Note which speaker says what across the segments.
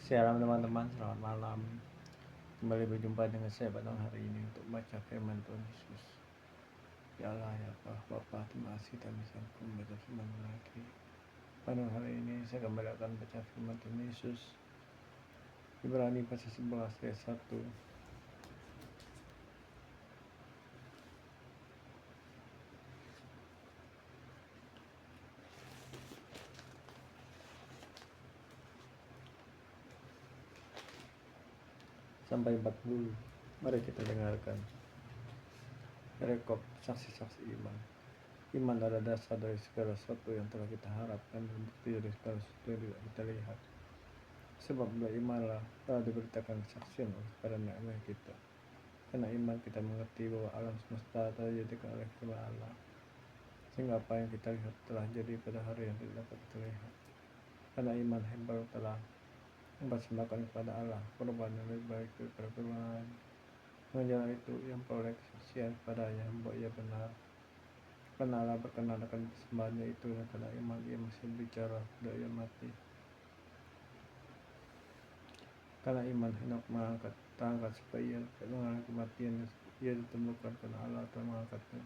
Speaker 1: Shalom teman-teman, selamat malam. Kembali berjumpa dengan saya pada hari ini untuk baca firman Tuhan Yesus. Ya Allah, ya Allah, Bapa, terima kasih kita bisa membaca firman lagi. Pada hari ini saya kembali akan baca firman Tuhan Yesus. Ibrani pasal 11 ayat 1. Sampai 40. Mari kita dengarkan. Rekop saksi-saksi iman. Iman adalah dasar dari segala sesuatu yang telah kita harapkan dan bukti dari segala sesuatu yang tidak kita lihat. Sebab bila imanlah telah diberitakan kesaksian kepada nenek kita. Karena iman kita mengerti bahwa alam semesta telah dijadikan oleh firman Allah, sehingga apa yang kita lihat telah jadi pada hari yang tidak dapat kita lihat. Karena iman Hebel telah mempersembahkan kepada Allah korban yang lebih baik daripada korban lain. Dengan jalan itu yang peroleh kesaksian kepadanya bahwa ia benar. Karena Allah berkenan akan persembahannya itu, dan karena iman ia masih berbicara tidak ia mati. Karena iman Henok terangkat supaya ia tidak mengalami kematian, ia ditemukan karena Allah telah mengangkatnya.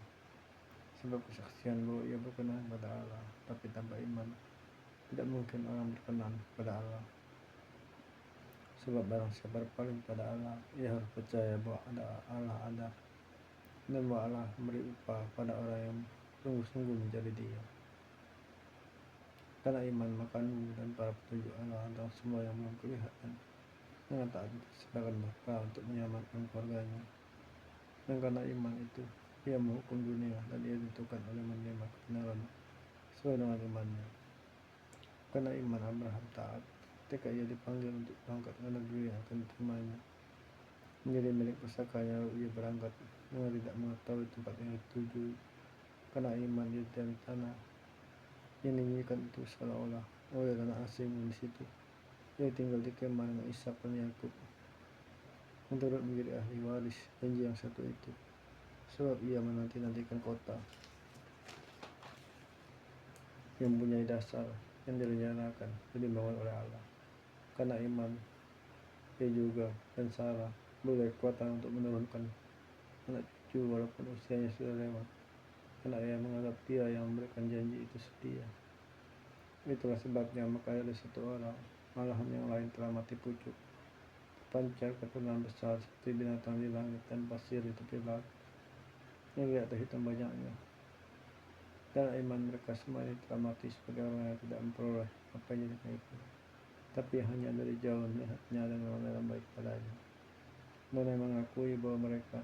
Speaker 1: Sebab kesaksian bahwa ia berkenan pada Allah, tapi tanpa iman tidak mungkin orang berkenan pada Allah. Sebab barang siapa berpaling pada Allah, ia harus percaya bahwa Allah ada, dan bahwa Allah memberi upah pada orang yang sungguh-sungguh mencari Dia. Karena iman maka Nuh dan para petunjuk Allah tentang semua yang belum kelihatan dengan taat mempersembahkan berkah untuk menyelamatkan keluarganya. Dan karena iman itu ia menghukum dunia, dan ia ditentukan oleh menerima kebenaran sesuai dengan imannya. Karena iman Abraham taat ketika ia dipanggil untuk berangkat ke negeri yang akan diterimanya menjadi milik pusakanya, lalu ia berangkat dengan tidak mengetahui tempat yang dituju. Karena iman dia di tanah yang dinyanyikan itu seolah-olah oleh tanah asing di situ. Ia tinggal di kemah dengan Ishak dan Yakub untuk menjadi ahli waris janji yang satu itu. Sebab ia menanti-nantikan kota yang mempunyai dasar yang direncanakan dan dibangun oleh Allah. Karena iman ia juga dan Sarah beroleh kekuatan untuk menurunkan anak cucu walaupun usianya sudah lewat, karena ia menganggap Dia yang memberikan janji itu setia. Itulah sebabnya maka ada satu orang, malahan yang lain telah mati pucuk, terpancar keturunan besar seperti binatang di langit dan pasir di tepi laut yang tidak terhitung banyaknya. Karena iman mereka semua ini telah mati sebagai orang yang tidak memperoleh apa yang jadi itu, tapi hanya dari jauh melihatnya dan memandang baik padanya. Dan mengakui bahwa mereka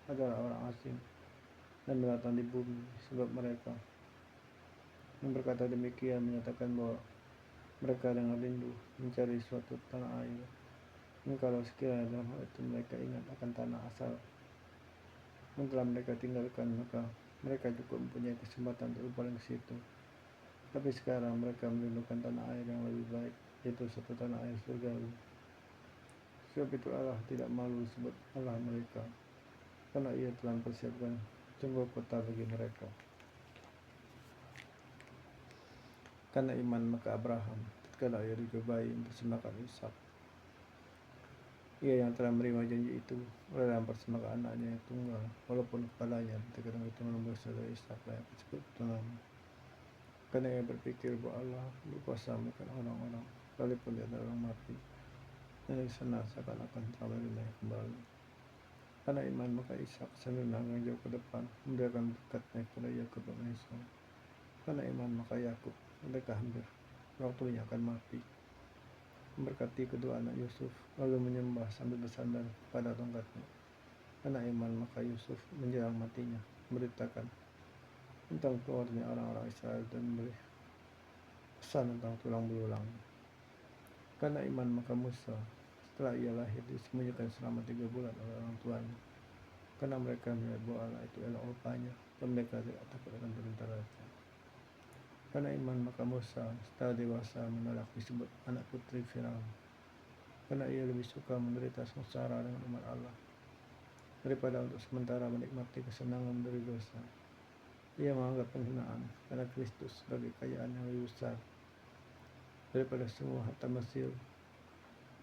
Speaker 1: adalah orang asing dan pendatang di bumi. Sebab mereka yang berkata demikian menyatakan bahwa mereka dengan rindu mencari suatu tanah air. Dan kalau sekiranya dalam hal itu mereka ingat akan tanah asal yang telah mereka tinggalkan, maka mereka cukup mempunyai kesempatan untuk berpaling ke situ. Tapi sekarang mereka merindukan tanah air yang lebih baik, yaitu suatu tanah air surgawi. Sebab itu Allah tidak malu sebab Allah mereka, karena ia telah mempersiapkan sungguh kota bagi mereka. Karena iman maka Abraham tatkala ia dicobai mempersembahkan Ishak, ia yang telah menerima janji itu rela mempersembahkan anaknya yang tunggal, walaupun kepalanya terkadang itu menembus saudara Ishak yang disebut tunangannya. Karena ia berpikir bahwa Allah berkuasa menekan orang-orang sekalipun dia adalah orang mati, dan di sana seakan-akan telah menerimanya kembali. Karena iman maka Ishak sambil menanggung jauh ke depan memberikan berkatnya kepada Yakub dan Esau. Karena iman maka Yakub mereka hampir waktunya akan mati memberkati kedua anak Yusuf, lalu menyembah sambil bersandar pada tongkatnya. Karena iman maka Yusuf menjelang matinya memberitakan tentang keluarnya orang-orang Israel dan memberi pesan tentang tulang belulang. Karena iman maka Musa setelah ia lahir disembunyikan selama 3 bulan oleh orang tuanya, karena mereka melihat bahwa Allah itu elok rupanya, dan mereka tidak takut akan perintah raja. Karena iman maka Musa setelah dewasa menolak disebut anak putri Firaun, karena ia lebih suka menderita sengsara dengan umat Allah daripada untuk sementara menikmati kesenangan dari dosa. Ia menganggap penghinaan karena Kristus sebagai kekayaan yang lebih besar daripada semua harta Mesir,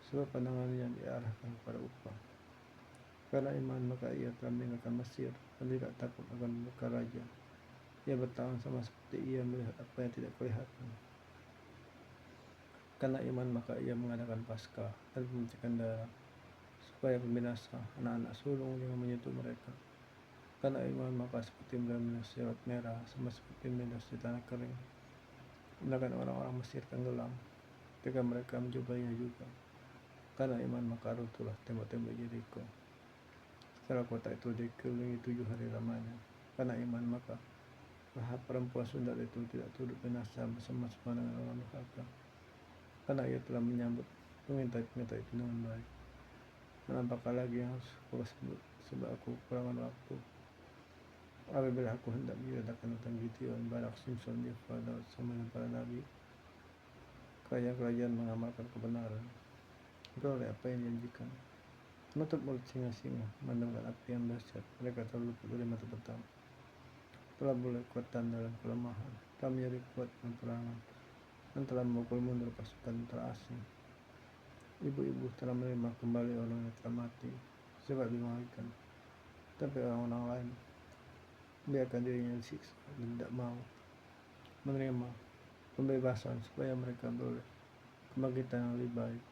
Speaker 1: sebab pandangannya diarahkan kepada upah. Karena iman maka ia telah meninggalkan Mesir dan tidak takut akan muka raja. Ia bertahan sama seperti ia melihat apa yang tidak kelihatan. Karena iman maka ia mengadakan Paskah dan pemetikan darah supaya membinasa anak-anak sulung yang menyentuh mereka. Karena iman maka seperti melihat sirap merah sama seperti medas di tanah kering. Sedangkan orang-orang Mesir tenggelam ketika mereka mencobanya juga. Karena iman maka runtuhlah tembok-tembok Yeriko. Setelah kota itu dikelilingi 7 hari lamanya. Karena iman maka Rahab perempuan sundal itu tidak turut binasa bersama-sama dengan orang durhaka. Karena ia telah menyambut pengintai-pengintai itu dengan baik. Dan apakah lagi yang harus aku sebut, sebab aku kekurangan waktu. Apabila aku hendak menceritakan tentang Gideon, Barak, Simpson, Yefta, Daud, sama dengan para nabi, kerajaan-kerajaan mengamalkan kebenaran, beroleh apa yang dijanjikan, menutup mulut singa-singa, mendengar api yang dahsyat, mereka telah luput dari mata petang, telah boleh kekuatan dalam kelemahan, telah menjadi kuat dalam perangan, dan telah memukul mundur pasukan terasing. Ibu-ibu telah menerima kembali orang yang telah mati, sebab dimatikan, tapi orang-orang lain biarkan dirinya disiksa dan tidak mau menerima pembebasan supaya mereka beroleh kebangkitan yang lebih baik.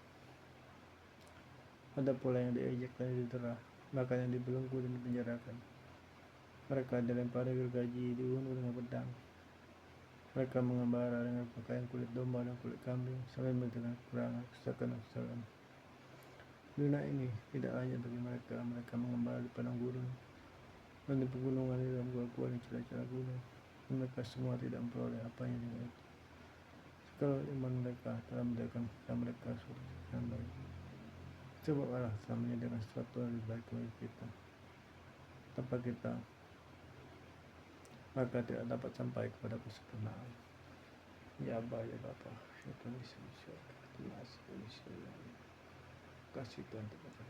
Speaker 1: Ada pula yang diejek dan didera, bahkan yang dibelenggu dan dipenjarakan. Mereka dilempari gergaji, dibunuh dengan pedang. Mereka mengembara dengan pakaian kulit domba dan kulit kambing sambil dengan kekurangan, kesesakan. Dunia ini tidak hanya bagi mereka, mereka mengembara di padang gurun dan di pegunungan di dalam gua-gua dan celah-celah gunung. Dan mereka semua tidak memperoleh apanya dengan itu. Kalau iman mereka telah menjadikan kita mereka suatu yang baik. Sebab Allah telah menyediakan sesuatu yang lebih baik bagi kita. Tanpa kita, maka tidak dapat sampai kepada kesempurnaan. Ya Abah, ya Bapa, ya Tuhan Yesus, terima kasih Tuhan. Kasih Tuhan terima kasih.